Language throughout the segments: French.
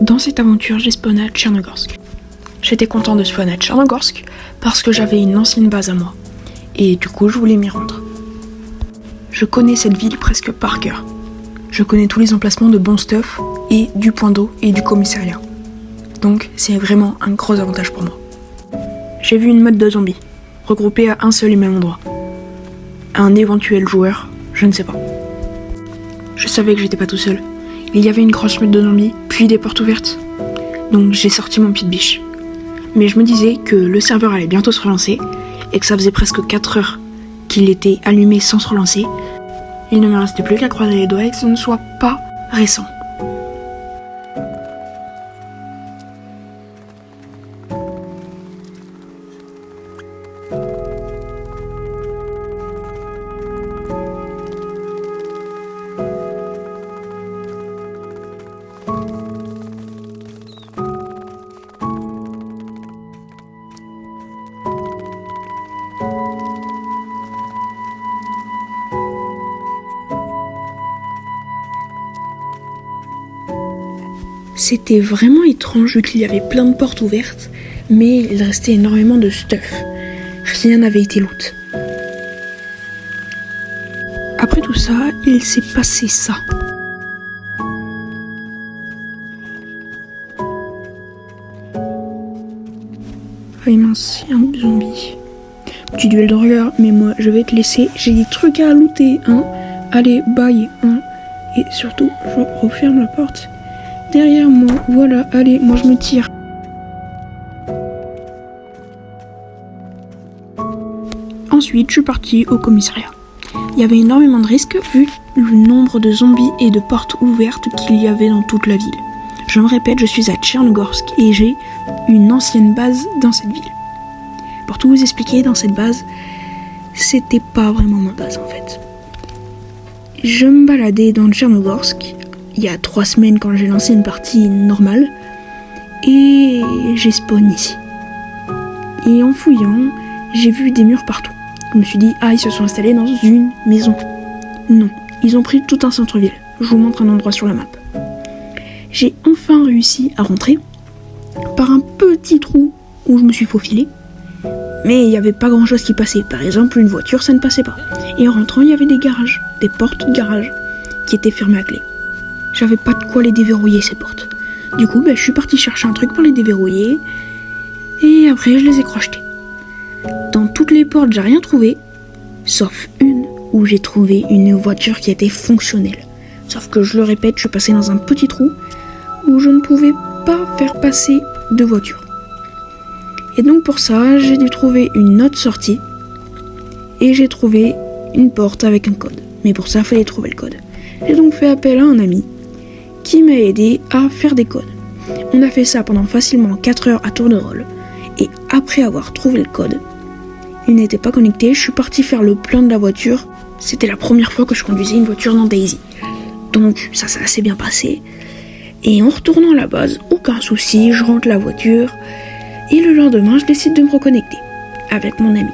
Dans cette aventure, j'ai spawné à Tchernogorsk. J'étais content de spawner à Tchernogorsk parce que j'avais une ancienne base à moi. Et du coup, je voulais m'y rendre. Je connais cette ville presque par cœur. Je connais tous les emplacements de Bon Stuff et du point d'eau et du commissariat. Donc, c'est vraiment un gros avantage pour moi. J'ai vu une meute de zombies, regroupée à un seul et même endroit. Un éventuel joueur, je ne sais pas. Je savais que j'étais pas tout seul. Il y avait une grosse meute de zombies, puis des portes ouvertes. Donc j'ai sorti mon pied de biche. Mais je me disais que le serveur allait bientôt se relancer, et que ça faisait presque 4 heures qu'il était allumé sans se relancer. Il ne me restait plus qu'à croiser les doigts et que ce ne soit pas récent. C'était vraiment étrange vu qu'il y avait plein de portes ouvertes, mais il restait énormément de stuff. Rien n'avait été loot. Après tout ça, il s'est passé ça. Ah mince, il y a un zombie. Petit duel de regard, mais moi je vais te laisser, j'ai des trucs à looter, hein. Allez, bye, hein. Et surtout, je referme la porte. Derrière moi, voilà, allez, moi je me tire. Ensuite, je suis parti au commissariat. Il y avait énormément de risques vu le nombre de zombies et de portes ouvertes qu'il y avait dans toute la ville. Je me répète, je suis à Tchernogorsk et j'ai une ancienne base dans cette ville. Pour tout vous expliquer, dans cette base, c'était pas vraiment ma base en fait. Je me baladais dans Tchernogorsk il y a 3 semaines quand j'ai lancé une partie normale et j'ai spawn ici. Et en fouillant, j'ai vu des murs partout. Je me suis dit, ah, ils se sont installés dans une maison. Non, ils ont pris tout un centre-ville. Je vous montre un endroit sur la map. J'ai enfin réussi à rentrer par un petit trou où je me suis faufilé. Mais il n'y avait pas grand chose qui passait. Par exemple, une voiture, ça ne passait pas. Et en rentrant, il y avait des garages, des portes de garage qui étaient fermées à clé. J'avais pas de quoi les déverrouiller ces portes. Du coup, je suis parti chercher un truc pour les déverrouiller. Et après, je les ai crochetés. Dans toutes les portes, j'ai rien trouvé. Sauf une où j'ai trouvé une voiture qui était fonctionnelle. Sauf que, je le répète, je suis passé dans un petit trou où je ne pouvais pas faire passer de voiture. Et donc pour ça, j'ai dû trouver une autre sortie. Et j'ai trouvé une porte avec un code. Mais pour ça, il fallait trouver le code. J'ai donc fait appel à un ami qui m'a aidé à faire des codes. On a fait ça pendant facilement 4 heures à tour de rôle. Et après avoir trouvé le code, il n'était pas connecté, je suis parti faire le plein de la voiture. C'était la première fois que je conduisais une voiture dans DayZ. Donc ça s'est assez bien passé. Et en retournant à la base, aucun souci, je rentre la voiture. Et le lendemain, je décide de me reconnecter avec mon ami.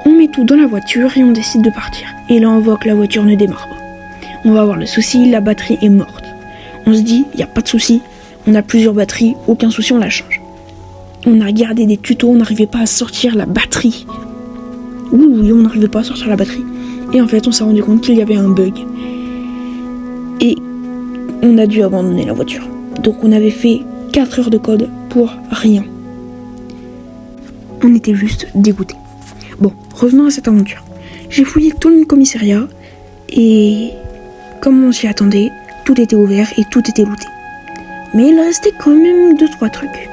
On met tout dans la voiture et on décide de partir. Et là, on voit que la voiture ne démarre pas. On va voir le souci, la batterie est morte. On se dit, il n'y a pas de souci, on a plusieurs batteries, aucun souci, on la change. On a regardé des tutos, on n'arrivait pas à sortir la batterie. Oui, on n'arrivait pas à sortir la batterie. Et en fait, on s'est rendu compte qu'il y avait un bug. Et on a dû abandonner la voiture. Donc on avait fait 4 heures de code pour rien. On était juste dégoûtés. Bon, revenons à cette aventure. J'ai fouillé tout le commissariat et comme on s'y attendait, tout était ouvert et tout était looté. Mais il restait quand même 2-3 trucs.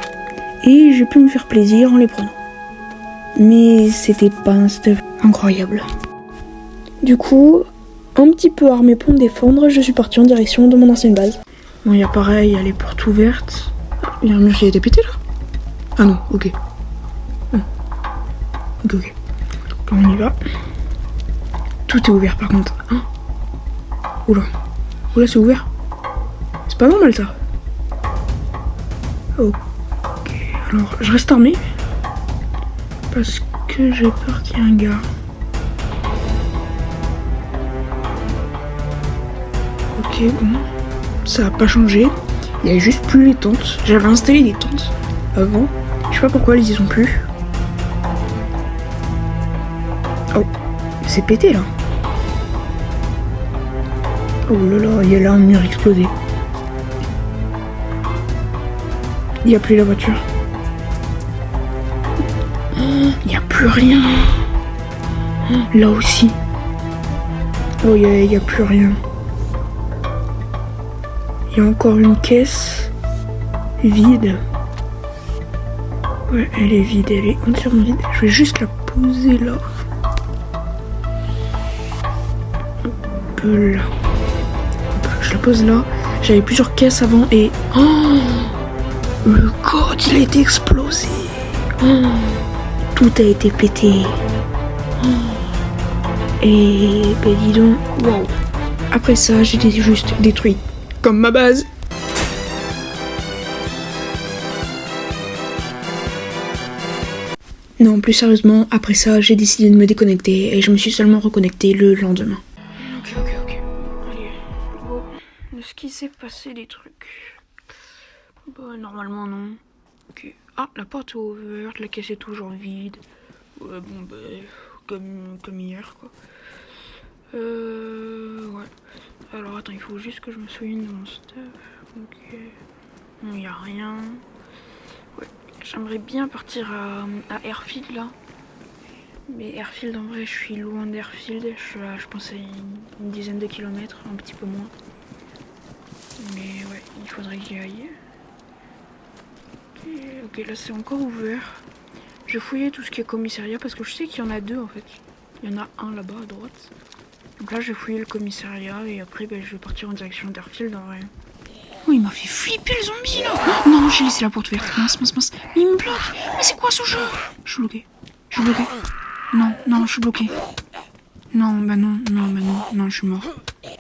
Et j'ai pu me faire plaisir en les prenant. Mais c'était pas un stuff incroyable. Du coup, un petit peu armé pour me défendre, je suis parti en direction de mon ancienne base. Bon, il y a pareil, il y a les portes ouvertes. Il y a un mur qui a été pété là? Ah non, ok. Ok. Quand on y va. Tout est ouvert par contre. Hein? Oula, c'est ouvert. C'est pas normal ça. Ok, alors je reste armé. Parce que j'ai peur qu'il y ait un gars. Ok, bon. Ça a pas changé. Il y avait juste plus les tentes. J'avais installé des tentes avant. Je sais pas pourquoi elles y sont plus. Oh, c'est pété là. Oh là là, il y a là un mur explosé. Il n'y a plus la voiture. Il n'y a plus rien. Là aussi. Oh, il n'y a plus rien. Il y a encore une caisse vide. Ouais, elle est vide, elle est entièrement vide. Je vais juste la poser là. Hop là. Je la pose là. J'avais plusieurs caisses avant et... Oh, le code, il a été explosé. Oh, tout a été pété. Oh. Et ben dis donc, waouh. Après ça, j'ai juste détruit comme ma base. Non, plus sérieusement, après ça, j'ai décidé de me déconnecter et je me suis seulement reconnecté le lendemain. Ok. Allez, bon, est-ce qu'il s'est passé des trucs? Bah, normalement, non. Ok. Ah, la porte est ouverte, la caisse est toujours vide. Ouais, bon, bah, comme hier, quoi. Ouais. Alors, attends, il faut juste que je me souvienne de mon stuff. Ok. Non, il n'y a rien. Ouais. J'aimerais bien partir à Airfield, là. Mais Airfield, en vrai, je suis loin d'Airfield. Je pense à une dizaine de kilomètres, un petit peu moins. Mais ouais, il faudrait que j'y aille. Ok, là, c'est encore ouvert. Je fouillais tout ce qui est commissariat parce que je sais qu'il y en a deux, en fait. Il y en a un là-bas, à droite. Donc là, j'ai fouillé le commissariat et après, ben, je vais partir en direction d'Airfield, en vrai. Oh, il m'a fait flipper le zombie, là. Oh, non, j'ai laissé la porte ouverte. Mince. Mais il me bloque. Mais c'est quoi ce jeu? Je suis bloqué. Non, je suis bloqué. Non, je suis mort.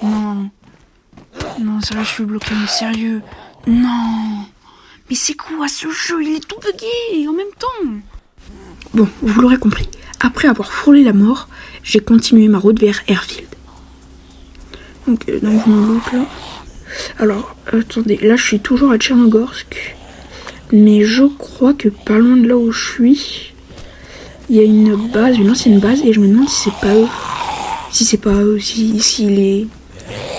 Non, sérieux, je suis bloqué, mais sérieux. Non. Mais c'est quoi ce jeu? Il est tout bugué en même temps. Bon, vous l'aurez compris. Après avoir frôlé la mort, j'ai continué ma route vers Airfield. Donc je me loupe là. Alors, attendez, là je suis toujours à Tchernogorsk. Mais je crois que pas loin de là où je suis, il y a une base, une ancienne base, et je me demande si c'est pas eux. Si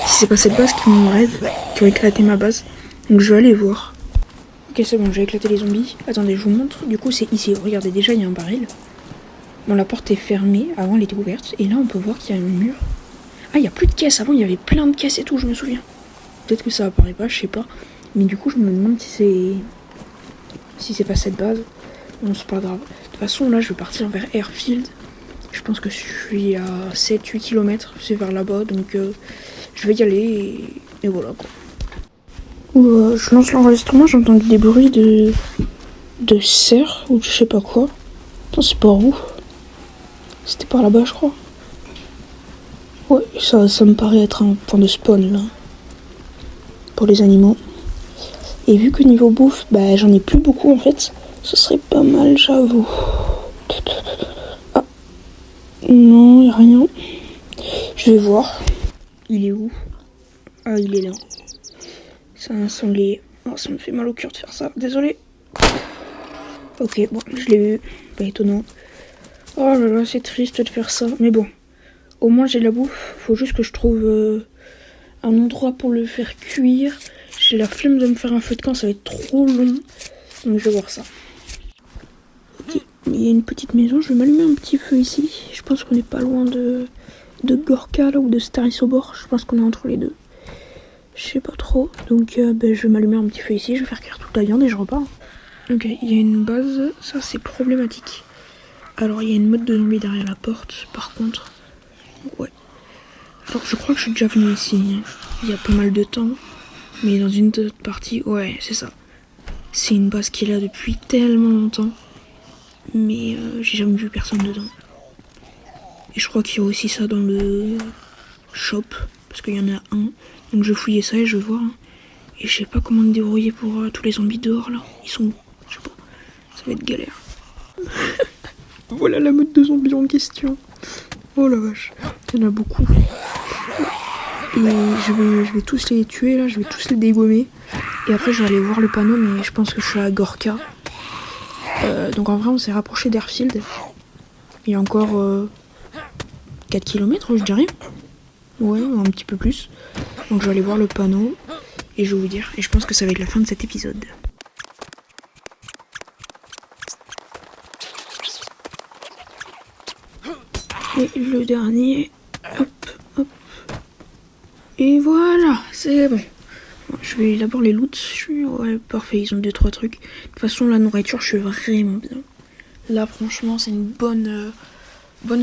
c'est pas cette base qui ont éclaté ma base. Donc je vais aller voir. Ok, c'est bon, j'ai éclaté les zombies. Attendez, je vous montre. Du coup, c'est ici. Regardez, déjà, il y a un baril. Bon, la porte est fermée. Avant, elle était ouverte. Et là, on peut voir qu'il y a un mur. Ah, il n'y a plus de caisses. Avant, il y avait plein de caisses et tout, je me souviens. Peut-être que ça apparaît pas, je sais pas. Mais du coup, je me demande si c'est pas cette base. Bon, c'est pas grave. De toute façon, là, je vais partir vers Airfield. Je pense que je suis à 7-8 km. C'est vers là-bas. Donc, je vais y aller. Et voilà, quoi. Je lance l'enregistrement, j'ai entendu des bruits de serre ou je sais pas quoi. Attends, c'est par où? C'était par là-bas, je crois. Ouais, ça me paraît être un point de spawn là. Pour les animaux. Et vu que niveau bouffe, bah j'en ai plus beaucoup en fait. Ce serait pas mal, j'avoue. Ah. Non, y'a rien. Je vais voir. Il est où? Ah, il est là. C'est un sanglier. Oh, ça me fait mal au cœur de faire ça. Désolé. Ok, bon, je l'ai eu. Pas étonnant. Oh là là, c'est triste de faire ça. Mais bon, au moins j'ai la bouffe. Faut juste que je trouve un endroit pour le faire cuire. J'ai la flemme de me faire un feu de camp, ça va être trop long. Donc je vais voir ça. Ok, il y a une petite maison. Je vais m'allumer un petit feu ici. Je pense qu'on n'est pas loin de Gorka là, ou de Starisobor. Je pense qu'on est entre les deux. Je sais pas trop, donc je vais m'allumer un petit feu ici, je vais faire cuire toute la viande et je repars. Ok, il y a une base, ça c'est problématique. Alors il y a une mode de zombie derrière la porte, par contre. Ouais. Alors je crois que je suis déjà venu ici, il y a pas mal de temps. Mais dans une autre partie, ouais, c'est ça. C'est une base qui est là depuis tellement longtemps. Mais j'ai jamais vu personne dedans. Et je crois qu'il y a aussi ça dans le shop, parce qu'il y en a un. Donc je vais fouiller ça et je vais voir. Et je sais pas comment me débrouiller pour tous les zombies dehors là. Ils sont où? Je sais pas. Ça va être galère. Voilà la mode de zombies en question. Oh la vache. Il y en a beaucoup. Et je vais tous les tuer là. Je vais tous les dégommer. Et après je vais aller voir le panneau, mais je pense que je suis à Gorka. Donc en vrai on s'est rapproché d'Airfield. Il y a encore 4 km je dirais. Ouais, un petit peu plus. Donc je vais aller voir le panneau et je vais vous dire. Et je pense que ça va être la fin de cet épisode. Et le dernier. Hop, hop. Et voilà, c'est bon. Je vais d'abord les loot. Ouais, parfait, ils ont 2-3 trucs. De toute façon, la nourriture, je suis vraiment bien. Là, franchement, c'est une bonne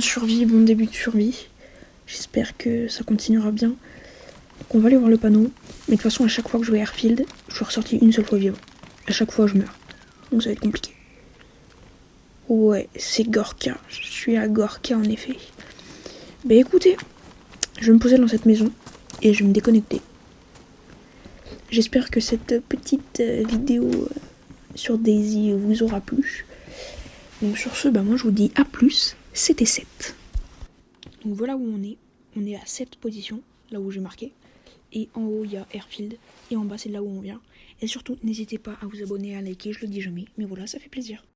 survie, bon début de survie. J'espère que ça continuera bien. Donc on va aller voir le panneau. Mais de toute façon, à chaque fois que je vais à Airfield, je suis ressorti une seule fois vivant. À chaque fois, je meurs. Donc ça va être compliqué. Ouais, c'est Gorka. Je suis à Gorka, en effet. Bah écoutez, je vais me poser dans cette maison et je vais me déconnecter. J'espère que cette petite vidéo sur Daisy vous aura plu. Donc sur ce, moi je vous dis à plus. C'était 7. Donc voilà où on est. On est à 7 positions, là où j'ai marqué. Et en haut, il y a Airfield. Et en bas, c'est là où on vient. Et surtout, n'hésitez pas à vous abonner, à liker, je le dis jamais. Mais voilà, ça fait plaisir.